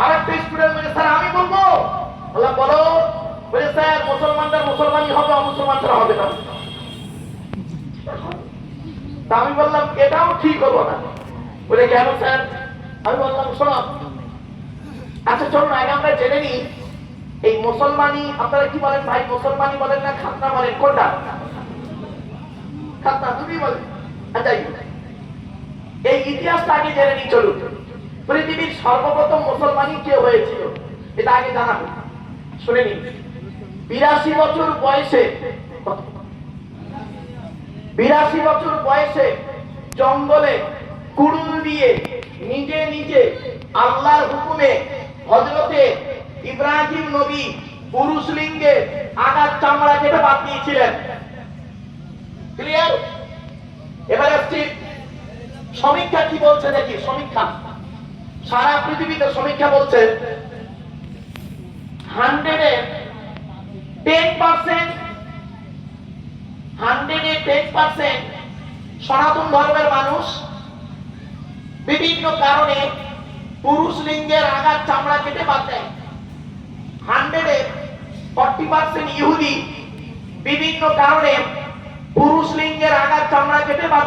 আরেকটা স্টুডেন্ট বলে স্যার আমি বলবো। বললাম বলো। বলে স্যার মুসলমানদের মুসলমানই হবে, অমুসলমানরা হবে না। তা আমি বললাম এটাও ঠিক হলো না। বলে কেন স্যার? আমি বললাম শোনো, আচ্ছা চলুন আগে আমরা জেনে নিই এই মুসলমানি আপনারা কি বলেন ভাই? মুসলমানি বলেন না খাতনা বলেন? কোনটা? খাতনা তুমি বলেন। আচ্ছা এই ইতিহাসটা আগে জেনে নিই চলুন। পৃথিবীর সর্বপ্রথম মুসলমানি কে হয়েছিল এটা আগে জানাবো। শুনে নিন। 82 বছর বয়সে 82 বছর বয়সে জঙ্গলে কুড়ুল দিয়ে নিজে নিজে আল্লাহর হুকুমে হযরতে ইব্রাহিম নবী পুরুষ লিঙ্গে আগার চামড়া কেটে বাদ দিয়েছিলেন। ক্লিয়ার? এবার আসছি সমীক্ষা কি বলছে দেখি। সমীক্ষা সারা পৃথিবীতে সমীক্ষা বলছে 110% সনাতন ধর্মের মানুষ বিভিন্ন কারণে পুরুষ লিঙ্গের আগার চামড়া কেটে বাদ দেয়। 40% ইহুদি বিভিন্ন কারণে পুরুষ লিঙ্গের আগার চামড়া কেটে বাদ দেয়।